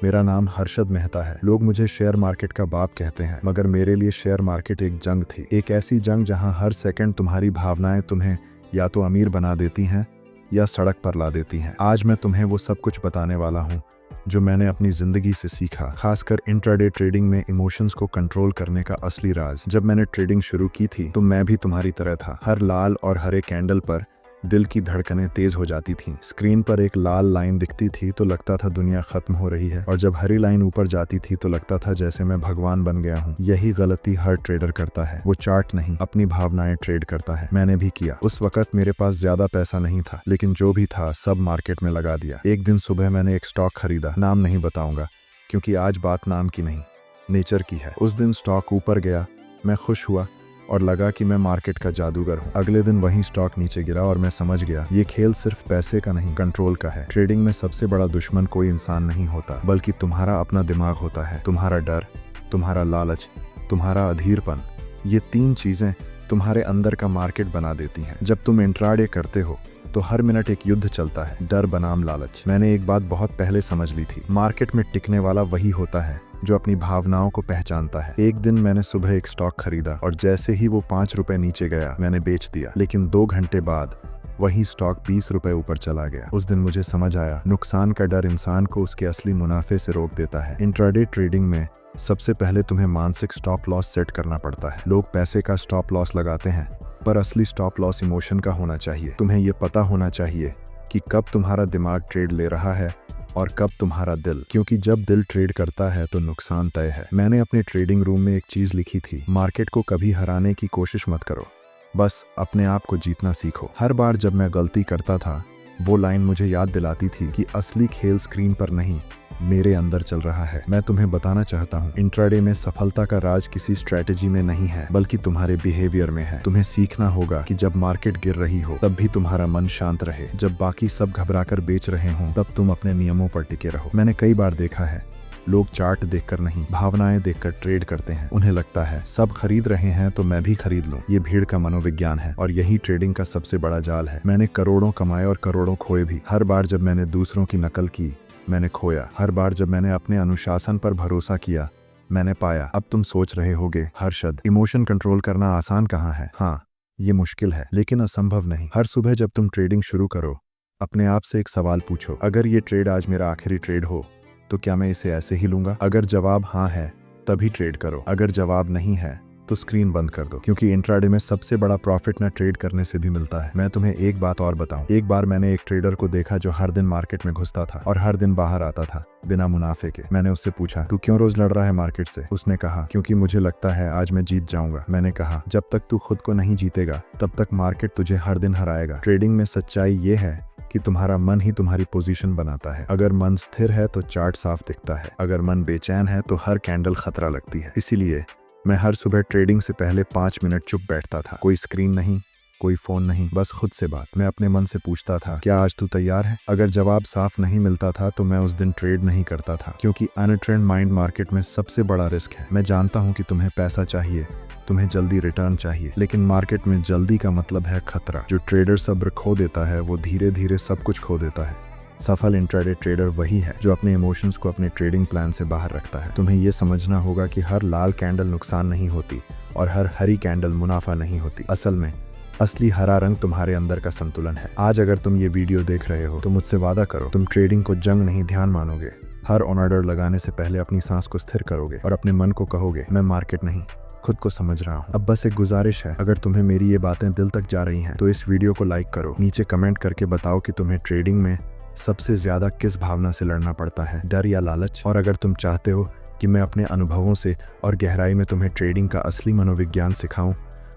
मेरा नाम हर्षद मेहता है। लोग मुझे शेयर मार्केट का बाप कहते हैं, मगर मेरे लिए शेयर मार्केट एक जंग थी। एक ऐसी जंग जहां हर सेकंड तुम्हारी भावनाएं तुम्हें या तो अमीर बना देती हैं या सड़क पर ला देती हैं। आज मैं तुम्हें वो सब कुछ बताने वाला हूँ जो मैंने अपनी जिंदगी से सीखा, खासकर इंट्राडे ट्रेडिंग में इमोशंस को कंट्रोल करने का असली राज। जब मैंने ट्रेडिंग शुरू की थी तो मैं भी तुम्हारी तरह था। हर लाल और हरे कैंडल पर दिल की धड़कनें तेज हो जाती थीं। स्क्रीन पर एक लाल लाइन दिखती थी तो लगता था दुनिया खत्म हो रही है, और जब हरी लाइन ऊपर जाती थी तो लगता था जैसे मैं भगवान बन गया हूँ। यही गलती हर ट्रेडर करता है, वो चार्ट नहीं अपनी भावनाएं ट्रेड करता है। मैंने भी किया। उस वक्त मेरे पास ज्यादा पैसा नहीं था, लेकिन जो भी था सब मार्केट में लगा दिया। एक दिन सुबह मैंने एक स्टॉक खरीदा, नाम नहीं बताऊंगा क्योंकि आज बात नाम की नहीं नेचर की है। उस दिन स्टॉक ऊपर गया, मैं खुश हुआ और लगा कि मैं मार्केट का जादूगर हूँ। अगले दिन वही स्टॉक नीचे गिरा और मैं समझ गया ये खेल सिर्फ पैसे का नहीं, कंट्रोल का है। ट्रेडिंग में सबसे बड़ा दुश्मन कोई इंसान नहीं होता, बल्कि तुम्हारा अपना दिमाग होता है। तुम्हारा डर, तुम्हारा लालच, तुम्हारा अधीरपन, ये तीन चीजें तुम्हारे अंदर का मार्केट बना देती हैं। जब तुम इंट्राडे करते हो तो हर मिनट एक युद्ध चलता है, डर बनाम लालच। मैंने एक बात बहुत पहले समझ ली थी, मार्केट में टिकने वाला वही होता है जो अपनी भावनाओं को पहचानता है। एक दिन मैंने सुबह एक स्टॉक खरीदा और जैसे ही वो 5 रुपए नीचे गया मैंने बेच दिया, लेकिन 2 घंटे बाद वही स्टॉक 20 रुपए ऊपर चला गया। उस दिन मुझे समझ आया, नुकसान का डर इंसान को उसके असली मुनाफे से रोक देता है। इंट्राडे ट्रेडिंग में सबसे पहले तुम्हें मानसिक स्टॉप लॉस सेट करना पड़ता है। लोग पैसे का स्टॉप लॉस लगाते हैं, पर असली स्टॉप लॉस इमोशन का होना चाहिए। तुम्हें यह पता होना चाहिए कि कब तुम्हारा दिमाग ट्रेड ले रहा है और कब तुम्हारा दिल, क्योंकि जब दिल ट्रेड करता है तो नुकसान तय है। मैंने अपने ट्रेडिंग रूम में एक चीज लिखी थी, मार्केट को कभी हराने की कोशिश मत करो, बस अपने आप को जीतना सीखो। हर बार जब मैं गलती करता था वो लाइन मुझे याद दिलाती थी कि असली खेल स्क्रीन पर नहीं, मेरे अंदर चल रहा है। मैं तुम्हें बताना चाहता हूँ, इंट्राडे में सफलता का राज किसी स्ट्रेटेजी में नहीं है, बल्कि तुम्हारे बिहेवियर में है। तुम्हें सीखना होगा कि जब मार्केट गिर रही हो तब भी तुम्हारा मन शांत रहे। जब बाकी सब घबराकर बेच रहे हों तब तुम अपने नियमों पर टिके रहो। मैंने कई बार देखा है, लोग चार्ट देखकर नहीं, भावनाएं देखकर ट्रेड करते हैं। उन्हें लगता है सब खरीद रहे हैं तो मैं भी खरीद लूं। ये भीड़ का मनोविज्ञान है और यही ट्रेडिंग का सबसे बड़ा जाल है। मैंने करोड़ों कमाए और करोड़ों खोए भी। हर बार जब मैंने दूसरों की नकल की मैंने खोया। हर बार जब मैंने अपने अनुशासन पर भरोसा किया मैंने पाया। अब तुम सोच रहे होगे, हर्षद, इमोशन कंट्रोल करना आसान कहाँ है? हाँ, ये मुश्किल है, लेकिन असंभव नहीं। हर सुबह जब तुम ट्रेडिंग शुरू करो अपने आप से एक सवाल पूछो, अगर ये ट्रेड आज मेरा आखिरी ट्रेड हो तो क्या मैं इसे ऐसे ही लूंगा? अगर जवाब हाँ है तभी ट्रेड करो, अगर जवाब नहीं है तो स्क्रीन बंद कर दो, क्योंकि इंट्राडे में सबसे बड़ा प्रॉफिट न ट्रेड करने से भी मिलता है। मैं तुम्हें एक बात और बताऊं, एक बार मैंने एक ट्रेडर को देखा जो हर दिन मार्केट में घुसता था और हर दिन बाहर आता था बिना मुनाफे के। मैंने उससे पूछा, तू क्यों रोज लड़ रहा है मार्केट से? उसने कहा, क्योंकि मुझे लगता है आज मैं जीत जाऊंगा। मैंने कहा, जब तक तू खुद को नहीं जीतेगा तब तक मार्केट तुझे हर दिन हराएगा। ट्रेडिंग में सच्चाई ये है कि तुम्हारा मन ही तुम्हारी पोजीशन बनाता है। अगर मन स्थिर है तो चार्ट साफ दिखता है, अगर मन बेचैन है तो हर कैंडल खतरा लगती है। इसीलिए मैं हर सुबह ट्रेडिंग से पहले 5 मिनट चुप बैठता था। कोई स्क्रीन नहीं, कोई फोन नहीं, बस खुद से बात। मैं अपने मन से पूछता था, क्या आज तू तैयार है? अगर जवाब साफ नहीं मिलता था तो मैं उस दिन ट्रेड नहीं करता था, क्योंकि अनट्रेन्ड माइंड मार्केट में सबसे बड़ा रिस्क है। मैं जानता हूँ कि तुम्हें पैसा चाहिए, तुम्हें जल्दी रिटर्न चाहिए, लेकिन मार्केट में जल्दी का मतलब है खतरा। जो ट्रेडर सब्र खो देता है वो धीरे धीरे सब कुछ खो देता है। सफल इंट्राडे ट्रेडर वही है जो अपने इमोशंस को अपने ट्रेडिंग प्लान से बाहर रखता है। तुम्हें यह समझना होगा कि हर लाल कैंडल नुकसान नहीं होती और हर हरी कैंडल मुनाफा नहीं होती। असल में असली हरा रंग तुम्हारे अंदर का संतुलन है। आज अगर तुम ये वीडियो देख रहे हो तो मुझसे वादा करो, तुम ट्रेडिंग को जंग नहीं ध्यान मानोगे। हर ऑन ऑर्डर लगाने से पहले अपनी सांस को स्थिर करोगे और अपने मन को कहोगे, मैं मार्केट नहीं, खुद को समझ रहा हूँ। अब बस एक गुजारिश है, अगर तुम्हें मेरी ये बातें दिल तक जा रही हैं तो इस वीडियो को लाइक करो। नीचे कमेंट करके बताओ कि तुम्हें ट्रेडिंग में सबसे ज्यादा किस भावना से लड़ना पड़ता है, डर या लालच? और अगर तुम चाहते हो कि मैं अपने अनुभवों से और गहराई में तुम्हें ट्रेडिंग का असली मनोविज्ञान सिखाऊं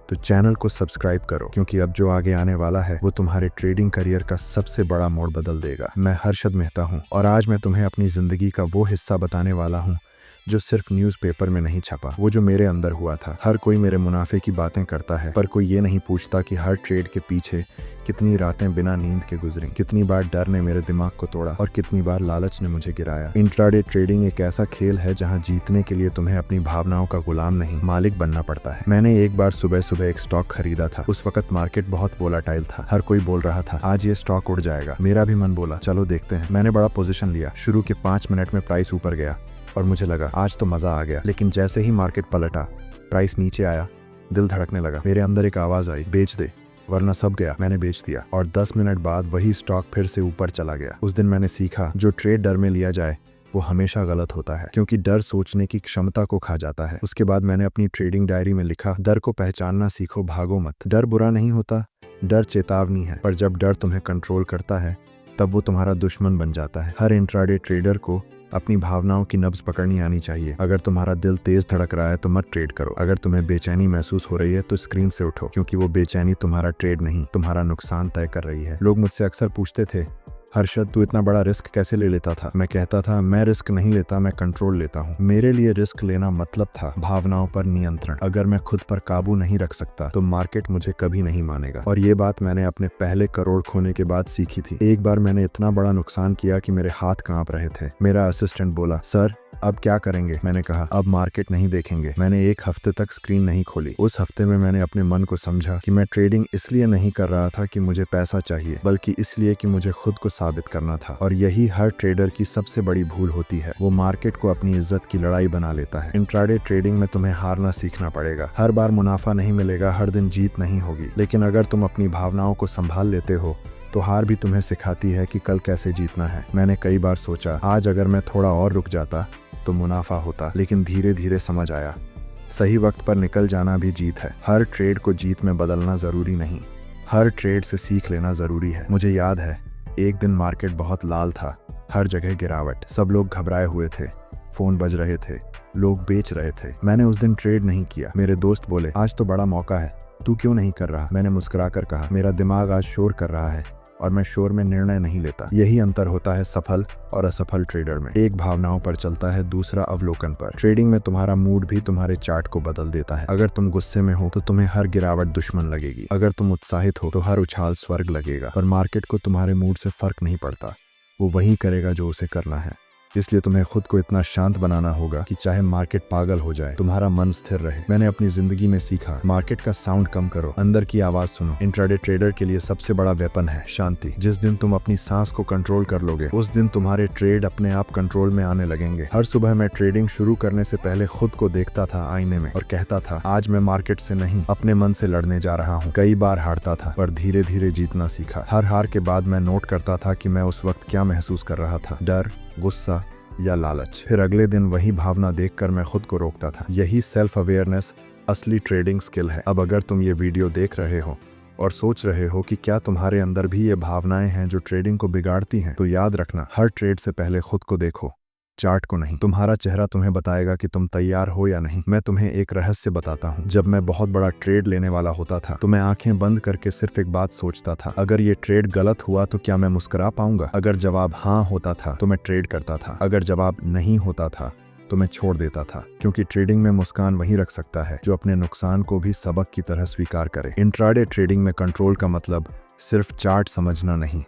तो चैनल को सब्सक्राइब करो, क्योंकि अब जो आगे आने वाला है वो तुम्हारे ट्रेडिंग करियर का सबसे बड़ा मोड़ बदल देगा। मैं हर्षद मेहता हूँ और आज मैं तुम्हें अपनी जिंदगी का वो हिस्सा बताने वाला हूँ जो सिर्फ न्यूज़पेपर में नहीं छपा, वो जो मेरे अंदर हुआ था। हर कोई मेरे मुनाफे की बातें करता है, पर कोई ये नहीं पूछता कि हर ट्रेड के पीछे कितनी रातें बिना नींद के गुजरी, कितनी बार डर ने मेरे दिमाग को तोड़ा और कितनी बार लालच ने मुझे गिराया। इंट्राडे ट्रेडिंग एक ऐसा खेल है जहां जीतने के लिए तुम्हें अपनी भावनाओं का गुलाम नहीं, मालिक बनना पड़ता है। मैंने एक बार सुबह सुबह एक स्टॉक खरीदा था। उस वक्त मार्केट बहुत वोलाटाइल था। हर कोई बोल रहा था आज ये स्टॉक उड़ जाएगा। मेरा भी मन बोला चलो देखते हैं। मैंने बड़ा पोजीशन लिया। शुरू के 5 मिनट में प्राइस ऊपर गया और मुझे लगा आज तो मजा आ गया। लेकिन जैसे ही मार्केट पलटा, प्राइस नीचे आया, दिल धड़कने लगा। मेरे अंदर एक आवाज आई, बेच दे वरना सब गया। मैंने बेच दिया और 10 मिनट बाद वही स्टॉक फिर से ऊपर चला गया। उस दिन मैंने सीखा जो ट्रेड डर में लिया जाए वो हमेशा गलत होता है, क्योंकि डर सोचने की क्षमता को खा जाता है। उसके बाद मैंने अपनी ट्रेडिंग डायरी में लिखा, डर को पहचानना सीखो, भागो मत। डर बुरा नहीं होता, डर चेतावनी है, पर जब डर तुम्हें कंट्रोल करता है तब वो तुम्हारा दुश्मन बन जाता है। हर इंट्राडे ट्रेडर को अपनी भावनाओं की नब्ज पकड़नी आनी चाहिए। अगर तुम्हारा दिल तेज धड़क रहा है तो मत ट्रेड करो। अगर तुम्हें बेचैनी महसूस हो रही है तो स्क्रीन से उठो, क्योंकि वो बेचैनी तुम्हारा ट्रेड नहीं, तुम्हारा नुकसान तय कर रही है। लोग मुझसे अक्सर पूछते थे, हर्षद तू इतना बड़ा रिस्क कैसे ले लेता था? मैं कहता था मैं रिस्क नहीं लेता, मैं कंट्रोल लेता हूँ। मेरे लिए रिस्क लेना मतलब था भावनाओं पर नियंत्रण। अगर मैं खुद पर काबू नहीं रख सकता तो मार्केट मुझे कभी नहीं मानेगा। और ये बात मैंने अपने पहले करोड़ खोने के बाद सीखी थी। एक बार मैंने इतना बड़ा नुकसान किया कि मेरे हाथ कांप रहे थे। मेरा असिस्टेंट बोला, सर अब क्या करेंगे? मैंने कहा अब मार्केट नहीं देखेंगे। मैंने 1 हफ्ते तक स्क्रीन नहीं खोली। उस हफ्ते में मैंने अपने मन को समझा कि मैं ट्रेडिंग इसलिए नहीं कर रहा था कि मुझे पैसा चाहिए, बल्कि इसलिए कि मुझे खुद को साबित करना था। और यही हर ट्रेडर की सबसे बड़ी भूल होती है, वो मार्केट को अपनी इज्जत की लड़ाई बना लेता है। इंट्राडे ट्रेडिंग में तुम्हें हारना सीखना पड़ेगा। हर बार मुनाफा नहीं मिलेगा, हर दिन जीत नहीं होगी, लेकिन अगर तुम अपनी भावनाओं को संभाल लेते हो तो हार भी तुम्हें सिखाती है कि कल कैसे जीतना है। मैंने कई बार सोचा आज अगर मैं थोड़ा और रुक जाता तो मुनाफा होता, लेकिन धीरे धीरे समझ आया सही वक्त पर निकल जाना भी जीत है। हर ट्रेड को जीत में बदलना जरूरी नहीं, हर ट्रेड से सीख लेना जरूरी है। मुझे याद है एक दिन मार्केट बहुत लाल था, हर जगह गिरावट, सब लोग घबराए हुए थे, फोन बज रहे थे, लोग बेच रहे थे। मैंने उस दिन ट्रेड नहीं किया। मेरे दोस्त बोले आज तो बड़ा मौका है, तू क्यों नहीं कर रहा? मैंने मुस्कुराकर कहा मेरा दिमाग आज शोर कर रहा है और मैं शोर में निर्णय नहीं लेता। यही अंतर होता है सफल और असफल ट्रेडर में। एक भावनाओं पर चलता है, दूसरा अवलोकन पर। ट्रेडिंग में तुम्हारा मूड भी तुम्हारे चार्ट को बदल देता है। अगर तुम गुस्से में हो तो तुम्हें हर गिरावट दुश्मन लगेगी। अगर तुम उत्साहित हो तो हर उछाल स्वर्ग लगेगा। और मार्केट को तुम्हारे मूड से फर्क नहीं पड़ता, वो वही करेगा जो उसे करना है। इसलिए तुम्हें खुद को इतना शांत बनाना होगा कि चाहे मार्केट पागल हो जाए, तुम्हारा मन स्थिर रहे। मैंने अपनी जिंदगी में सीखा, मार्केट का साउंड कम करो, अंदर की आवाज सुनो। इंट्राडे ट्रेडर के लिए सबसे बड़ा वेपन है शांति। जिस दिन तुम अपनी सांस को कंट्रोल कर लोगे, उस दिन तुम्हारे ट्रेड अपने आप कंट्रोल में आने लगेंगे। हर सुबह मैं ट्रेडिंग शुरू करने से पहले खुद को देखता था आईने में और कहता था आज मैं मार्केट से नहीं अपने मन से लड़ने जा रहा हूँ। कई बार हारता था, पर धीरे धीरे जीतना सीखा। हर हार के बाद मैं नोट करता था कि मैं उस वक्त क्या महसूस कर रहा था, डर, गुस्सा या लालच। फिर अगले दिन वही भावना देखकर मैं खुद को रोकता था। यही सेल्फ अवेयरनेस असली ट्रेडिंग स्किल है। अब अगर तुम ये वीडियो देख रहे हो और सोच रहे हो कि क्या तुम्हारे अंदर भी ये भावनाएं हैं जो ट्रेडिंग को बिगाड़ती हैं, तो याद रखना हर ट्रेड से पहले खुद को देखो, चार्ट को नहीं। तुम्हारा चेहरा तुम्हें बताएगा कि तुम तैयार हो या नहीं। मैं तुम्हें एक रहस्य बताता हूँ। जब मैं बहुत बड़ा ट्रेड लेने वाला होता था तो मैं आंखें बंद करके सिर्फ एक बात सोचता था, अगर ये ट्रेड गलत हुआ तो क्या मैं मुस्कुरा पाऊंगा? अगर जवाब हाँ होता था तो मैं ट्रेड करता था, अगर जवाब नहीं होता था तो मैं छोड़ देता था। क्योंकि ट्रेडिंग में मुस्कान वही रख सकता है जो अपने नुकसान को भी सबक की तरह स्वीकार करे। इंट्राडे ट्रेडिंग में कंट्रोल का मतलब सिर्फ चार्ट समझना नहीं,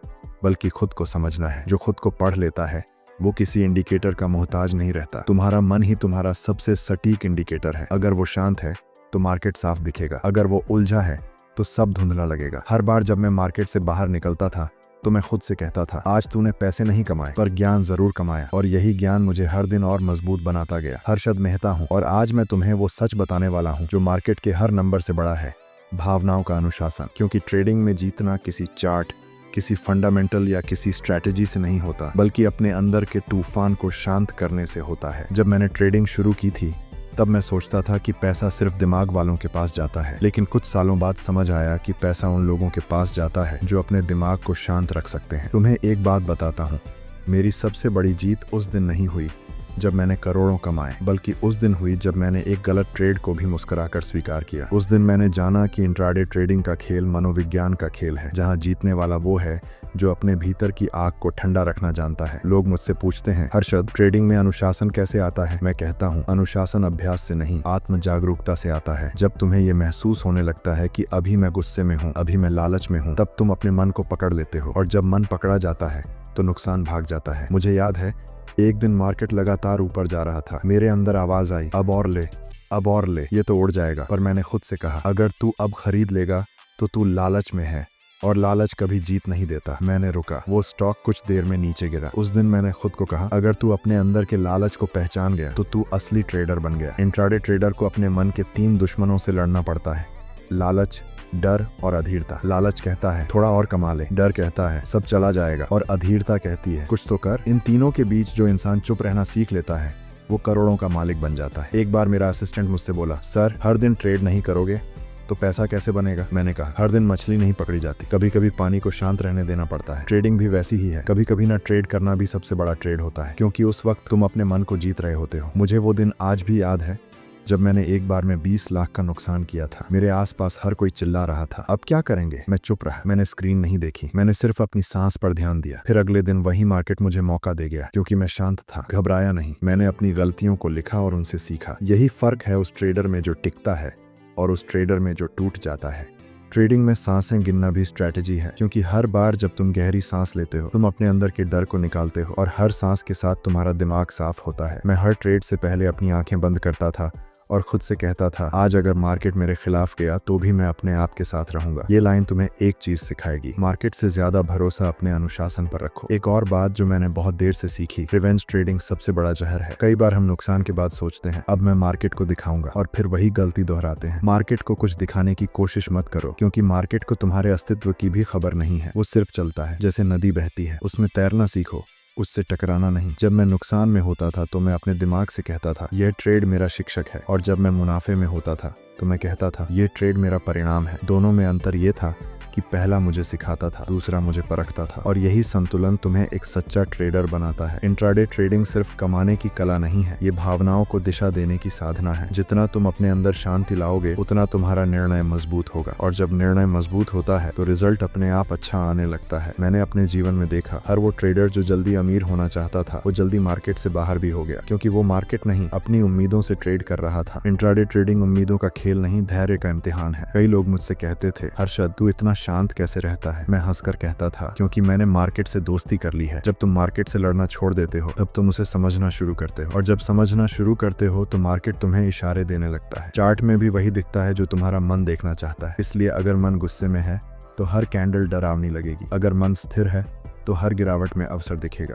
बल्कि खुद को समझना है। जो खुद को पढ़ लेता है वो किसी इंडिकेटर का मोहताज नहीं रहता। तुम्हारा मन ही तुम्हारा सबसे सटीक इंडिकेटर है। अगर वो शांत है तो मार्केट साफ दिखेगा, अगर वो उलझा है तो सब धुंधला लगेगा। हर बार जब मैं मार्केट से बाहर निकलता था तो मैं खुद से कहता था आज तूने पैसे नहीं कमाए पर ज्ञान जरूर कमाया। और यही ज्ञान मुझे हर दिन और मजबूत बनाता गया। हर्षद मेहता हूँ और आज मैं तुम्हें वो सच बताने वाला हूँ जो मार्केट के हर नंबर से बड़ा है, भावनाओं का अनुशासन। क्योंकि ट्रेडिंग में जीतना किसी चार्ट, किसी फंडामेंटल या किसी स्ट्रैटेजी से नहीं होता, बल्कि अपने अंदर के तूफान को शांत करने से होता है। जब मैंने ट्रेडिंग शुरू की थी तब मैं सोचता था कि पैसा सिर्फ दिमाग वालों के पास जाता है, लेकिन कुछ सालों बाद समझ आया कि पैसा उन लोगों के पास जाता है जो अपने दिमाग को शांत रख सकते हैं। तुम्हें एक बात बताता हूँ, मेरी सबसे बड़ी जीत उस दिन नहीं हुई जब मैंने करोड़ों कमाए, बल्कि उस दिन हुई जब मैंने एक गलत ट्रेड को भी मुस्कुराकर स्वीकार किया। उस दिन मैंने जाना कि इंट्राडे ट्रेडिंग का खेल मनोविज्ञान का खेल है, जहां जीतने वाला वो है जो अपने भीतर की आग को ठंडा रखना जानता है। लोग मुझसे पूछते हैं, हर्षद, ट्रेडिंग में अनुशासन कैसे आता है? मैं कहता हूँ, अनुशासन अभ्यास से नहीं, आत्म जागरूकता से आता है। जब तुम्हें ये महसूस होने लगता है कि अभी मैं गुस्से में हूँ, अभी मैं लालच में हूँ, तब तुम अपने मन को पकड़ लेते हो, और जब मन पकड़ा जाता है तो नुकसान भाग जाता है। मुझे याद है, एक दिन मार्केट लगातार ऊपर जा रहा था। मेरे अंदर आवाज आई, अब और ले, अब और ले, ये तो उड़ जाएगा। पर मैंने खुद से कहा, अगर तू अब खरीद लेगा तो तू लालच में है, और लालच कभी जीत नहीं देता। मैंने रुका, वो स्टॉक कुछ देर में नीचे गिरा। उस दिन मैंने खुद को कहा, अगर तू अपने अंदर के लालच को पहचान गया तो तू असली ट्रेडर बन गया। इंट्राडे ट्रेडर को अपने मन के 3 दुश्मनों से लड़ना पड़ता है, लालच, डर और अधीरता। लालच कहता है थोड़ा और कमा ले, डर कहता है सब चला जाएगा, और अधीरता कहती है कुछ तो कर। इन तीनों के बीच जो इंसान चुप रहना सीख लेता है वो करोड़ों का मालिक बन जाता है। एक बार मेरा असिस्टेंट मुझसे बोला, सर, हर दिन ट्रेड नहीं करोगे तो पैसा कैसे बनेगा? मैंने कहा, हर दिन मछली नहीं पकड़ी जाती, कभी कभी पानी को शांत रहने देना पड़ता है। ट्रेडिंग भी वैसी ही है, कभी कभी ना ट्रेड करना भी सबसे बड़ा ट्रेड होता है, क्योंकि उस वक्त तुम अपने मन को जीत रहे होते हो। मुझे वो दिन आज भी याद है जब मैंने एक बार में 20 लाख का नुकसान किया था। मेरे आसपास हर कोई चिल्ला रहा था, अब क्या करेंगे? मैं चुप रहा, मैंने स्क्रीन नहीं देखी, मैंने सिर्फ अपनी सांस पर ध्यान दिया। फिर अगले दिन वही मार्केट मुझे मौका दे गया, क्योंकि मैं शांत था, घबराया नहीं। मैंने अपनी गलतियों को लिखा और उनसे सीखा। यही फर्क है उस ट्रेडर में जो टिकता है और उस ट्रेडर में जो टूट जाता है। ट्रेडिंग में सांसें गिनना भी स्ट्रेटजी है, क्योंकि हर बार जब तुम गहरी सांस लेते हो, तुम अपने अंदर के डर को निकालते हो, और हर सांस के साथ तुम्हारा दिमाग साफ होता है। मैं हर ट्रेड से पहले अपनी आंखें बंद करता था और खुद से कहता था, आज अगर मार्केट मेरे खिलाफ गया तो भी मैं अपने आप के साथ रहूंगा। ये लाइन तुम्हें एक चीज सिखाएगी, मार्केट से ज्यादा भरोसा अपने अनुशासन पर रखो। एक और बात जो मैंने बहुत देर से सीखी, रिवेंज ट्रेडिंग सबसे बड़ा जहर है। कई बार हम नुकसान के बाद सोचते हैं, अब मैं मार्केट को दिखाऊंगा, और फिर वही गलती दोहराते हैं। मार्केट को कुछ दिखाने की कोशिश मत करो, क्योंकि मार्केट को तुम्हारे अस्तित्व की भी खबर नहीं है। वो सिर्फ चलता है, जैसे नदी बहती है, उसमें तैरना सीखो, उससे टकराना नहीं। जब मैं नुकसान में होता था तो मैं अपने दिमाग से कहता था, यह ट्रेड मेरा शिक्षक है, और जब मैं मुनाफे में होता था तो मैं कहता था, यह ट्रेड मेरा परिणाम है। दोनों में अंतर यह था कि पहला मुझे सिखाता था, दूसरा मुझे परखता था, और यही संतुलन तुम्हें एक सच्चा ट्रेडर बनाता है। इंट्राडे ट्रेडिंग सिर्फ कमाने की कला नहीं है, ये भावनाओं को दिशा देने की साधना है। जितना तुम अपने अंदर शांति लाओगे, उतना तुम्हारा निर्णय मजबूत होगा, और जब निर्णय मजबूत होता है तो रिजल्ट अपने आप अच्छा आने लगता है। मैंने अपने जीवन में देखा, हर वो ट्रेडर जो जल्दी अमीर होना चाहता था, वो जल्दी मार्केट से बाहर भी हो गया, क्योंकि वो मार्केट नहीं, अपनी उम्मीदों से ट्रेड कर रहा था। इंट्राडे ट्रेडिंग उम्मीदों का खेल नहीं, धैर्य का इम्तिहान है। कई लोग मुझसे कहते थे, हर्षद, तू इतना शांत कैसे रहता है? मैं हंसकर कहता था, क्योंकि मैंने मार्केट से दोस्ती कर ली है। जब तुम मार्केट से लड़ना छोड़ देते हो, तब तुम उसे समझना शुरू करते हो, और जब समझना शुरू करते हो तो मार्केट तुम्हें इशारे देने लगता है। चार्ट में भी वही दिखता है जो तुम्हारा मन देखना चाहता है। इसलिए अगर मन गुस्से में है तो हर कैंडल डरावनी लगेगी, अगर मन स्थिर है तो हर गिरावट में अवसर दिखेगा।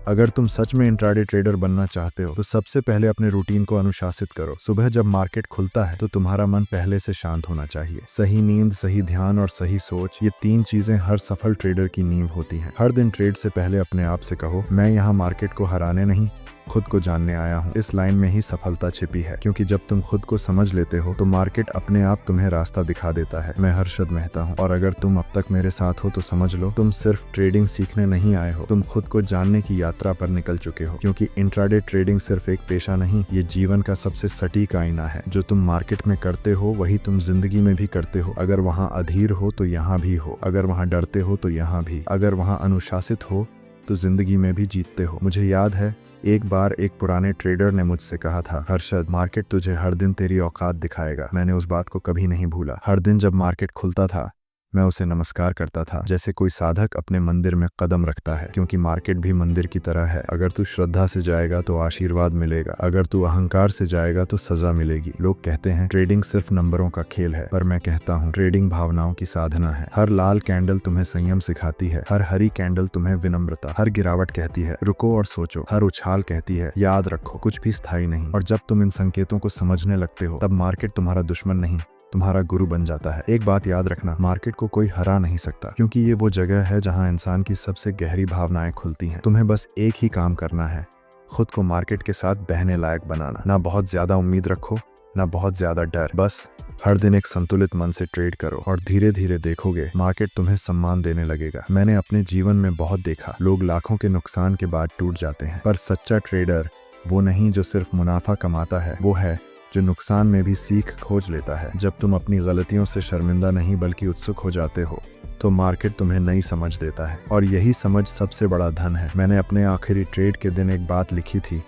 अगर तुम सच में इंट्राडे ट्रेडर बनना चाहते हो तो सबसे पहले अपने रूटीन को अनुशासित करो। सुबह जब मार्केट खुलता है तो तुम्हारा मन पहले से शांत होना चाहिए। सही नींद, सही ध्यान और सही सोच, ये 3 चीजें हर सफल ट्रेडर की नींव होती हैं। हर दिन ट्रेड से पहले अपने आप से कहो, मैं यहाँ मार्केट को हराने नहीं, खुद को जानने आया हूँ। इस लाइन में ही सफलता छिपी है, क्योंकि जब तुम खुद को समझ लेते हो तो मार्केट अपने आप तुम्हें रास्ता दिखा देता है। मैं हर्षद मेहता हूँ, और अगर तुम अब तक मेरे साथ हो तो समझ लो, तुम सिर्फ ट्रेडिंग सीखने नहीं आए हो, तुम खुद को जानने की यात्रा पर निकल चुके हो। क्योंकि इंट्राडे ट्रेडिंग सिर्फ एक पेशा नहीं, ये जीवन का सबसे सटीक आईना है। जो तुम मार्केट में करते हो वही तुम जिंदगी में भी करते हो। अगर वहाँ अधीर हो तो यहाँ भी हो, अगर वहाँ डरते हो तो यहाँ भी, अगर वहाँ अनुशासित हो तो जिंदगी में भी जीतते हो। मुझे याद है, एक बार एक पुराने ट्रेडर ने मुझसे कहा था, हर्षद, मार्केट तुझे हर दिन तेरी औकात दिखाएगा। मैंने उस बात को कभी नहीं भूला। हर दिन जब मार्केट खुलता था मैं उसे नमस्कार करता था, जैसे कोई साधक अपने मंदिर में कदम रखता है, क्योंकि मार्केट भी मंदिर की तरह है। अगर तू श्रद्धा से जाएगा तो आशीर्वाद मिलेगा, अगर तू अहंकार से जाएगा तो सजा मिलेगी। लोग कहते हैं ट्रेडिंग सिर्फ नंबरों का खेल है, पर मैं कहता हूँ ट्रेडिंग भावनाओं की साधना है। हर लाल कैंडल तुम्हें संयम सिखाती है, हर हरी कैंडल तुम्हें विनम्रता, हर गिरावट कहती है रुको और सोचो, हर उछाल कहती है याद रखो कुछ भी स्थायी नहीं। और जब तुम इन संकेतों को समझने लगते हो तब मार्केट तुम्हारा दुश्मन नहीं, तुम्हारा गुरु बन जाता है। एक बात याद रखना, मार्केट को कोई हरा नहीं सकता, क्योंकि ये वो जगह है जहां इंसान की सबसे गहरी भावनाएं खुलती हैं। तुम्हें बस एक ही काम करना है, खुद को मार्केट के साथ बहने लायक बनाना। ना बहुत ज्यादा उम्मीद रखो, ना बहुत ज्यादा डर, बस हर दिन एक संतुलित मन से ट्रेड करो, और धीरे धीरे देखोगे मार्केट तुम्हें सम्मान देने लगेगा। मैंने अपने जीवन में बहुत देखा, लोग लाखों के नुकसान के बाद टूट जाते हैं, पर सच्चा ट्रेडर वो नहीं जो सिर्फ मुनाफा कमाता है, वो है जो नुकसान में भी सीख खोज लेता है। जब तुम अपनी गलतियों से शर्मिंदा नहीं बल्कि उत्सुक हो जाते हो तो मार्केट तुम्हें नई समझ देता है, और यही समझ सबसे बड़ा धन है। मैंने अपने आखिरी ट्रेड के दिन एक बात लिखी थी,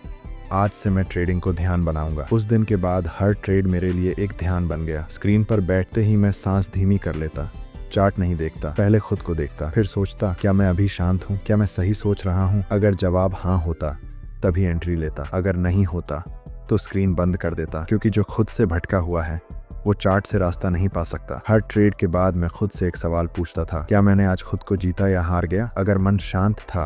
आज से मैं ट्रेडिंग को ध्यान बनाऊंगा। उस दिन के बाद हर ट्रेड मेरे लिए एक ध्यान बन गया। स्क्रीन पर बैठते ही मैं सांस धीमी कर लेता, चार्ट नहीं देखता, पहले खुद को देखता, फिर सोचता क्या मैं अभी शांत हूँ, क्या मैं सही सोच रहा हूँ। अगर जवाब हाँ होता तभी एंट्री लेता, अगर नहीं होता तो स्क्रीन बंद कर देता, क्योंकि जो खुद से भटका हुआ है वो चार्ट से रास्ता नहीं पा सकता। हर ट्रेड के बाद मैं खुद से एक सवाल पूछता था, क्या मैंने आज खुद को जीता या हार गया। अगर मन शांत था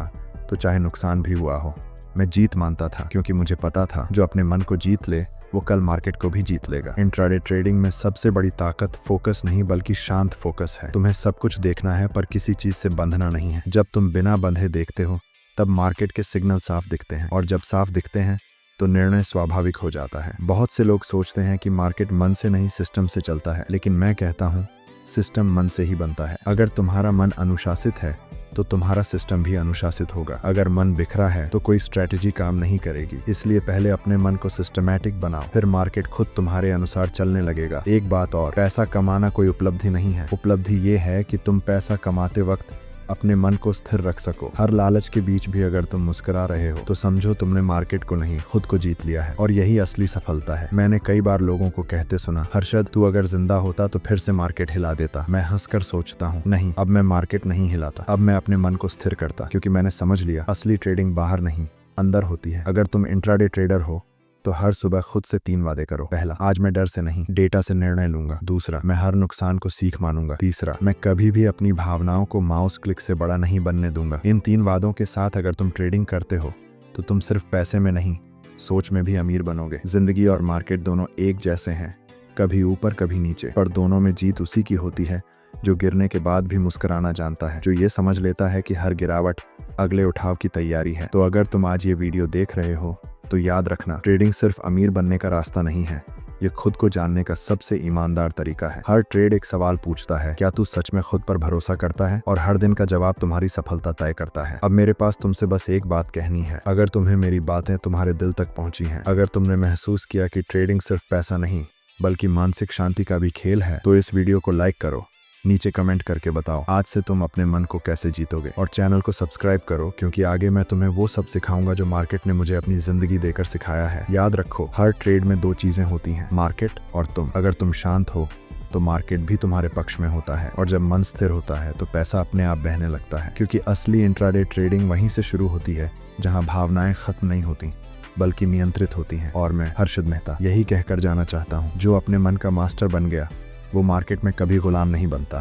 तो चाहे नुकसान भी हुआ हो मैं जीत मानता था, क्योंकि मुझे पता था जो अपने मन को जीत ले वो कल मार्केट को भी जीत लेगा। इंट्राडे ट्रेडिंग में सबसे बड़ी ताकत फोकस नहीं बल्कि शांत फोकस है। तुम्हें सब कुछ देखना है पर किसी चीज से बंधना नहीं है। जब तुम बिना बंधे देखते हो तब मार्केट के सिग्नल साफ दिखते हैं, और जब साफ दिखते हैं तो निर्णय स्वाभाविक हो जाता है। बहुत से लोग सोचते हैं कि मार्केट मन से नहीं सिस्टम से चलता है, लेकिन मैं कहता हूँ सिस्टम मन से ही बनता है। अगर तुम्हारा मन अनुशासित है तो तुम्हारा सिस्टम भी अनुशासित होगा। अगर मन बिखरा है तो कोई स्ट्रेटेजी काम नहीं करेगी। इसलिए पहले अपने मन को सिस्टमैटिक बनाओ, फिर मार्केट खुद तुम्हारे अनुसार चलने लगेगा। एक बात और, पैसा कमाना कोई उपलब्धि नहीं है। उपलब्धि ये है कि तुम पैसा कमाते वक्त अपने मन को स्थिर रख सको। हर लालच के बीच भी अगर तुम मुस्कुरा रहे हो तो समझो तुमने मार्केट को नहीं खुद को जीत लिया है, और यही असली सफलता है। मैंने कई बार लोगों को कहते सुना, हर्षद तू अगर जिंदा होता तो फिर से मार्केट हिला देता। मैं हंसकर सोचता हूँ, नहीं, अब मैं मार्केट नहीं हिलाता, अब मैं अपने मन को स्थिर करता, क्योंकि मैंने समझ लिया असली ट्रेडिंग बाहर नहीं अंदर होती है। अगर तुम इंट्राडे ट्रेडर हो तो हर सुबह खुद से 3 वादे करो। पहला, आज मैं डर से नहीं डेटा से निर्णय लूंगा। दूसरा, मैं हर नुकसान को सीख मानूंगा। तीसरा, मैं कभी भी अपनी भावनाओं को माउस क्लिक से बड़ा नहीं बनने दूंगा। इन 3 वादों के साथ अगर तुम ट्रेडिंग करते हो तो तुम सिर्फ पैसे में नहीं सोच में भी अमीर बनोगे। जिंदगी और मार्केट दोनों एक जैसे हैं, कभी ऊपर कभी नीचे, पर दोनों में जीत उसी की होती है जो गिरने के बाद भी मुस्कुराना जानता है, जो ये समझ लेता है कि हर गिरावट अगले उठाव की तैयारी है। तो अगर तुम आज ये वीडियो देख रहे हो तो याद रखना, ट्रेडिंग सिर्फ अमीर बनने का रास्ता नहीं है, ये खुद को जानने का सबसे ईमानदार तरीका है। हर ट्रेड एक सवाल पूछता है, क्या तू सच में खुद पर भरोसा करता है, और हर दिन का जवाब तुम्हारी सफलता तय करता है। अब मेरे पास तुमसे बस एक बात कहनी है, अगर तुम्हें मेरी बातें तुम्हारे दिल तक पहुंची हैं, अगर तुमने महसूस किया कि ट्रेडिंग सिर्फ पैसा नहीं बल्कि मानसिक शांति का भी खेल है, तो इस वीडियो को लाइक करो, नीचे कमेंट करके बताओ आज से तुम अपने मन को कैसे जीतोगे, और चैनल को सब्सक्राइब करो, क्योंकि आगे मैं तुम्हें वो सब सिखाऊंगा जो मार्केट ने मुझे अपनी जिंदगी देकर सिखाया है। याद रखो, हर ट्रेड में 2 चीजें होती हैं, मार्केट और तुम। अगर तुम शांत हो तो मार्केट भी तुम्हारे पक्ष में होता है, और जब मन स्थिर होता है तो पैसा अपने आप बहने लगता है, क्योंकि असली इंट्राडे ट्रेडिंग वहीं से शुरू होती है जहाँ भावनाएं खत्म नहीं होती बल्कि नियंत्रित होती हैं। और मैं हर्षद मेहता यही कहकर जाना चाहता हूँ, जो अपने मन का मास्टर बन गया वो मार्केट में कभी गुलाम नहीं बनता।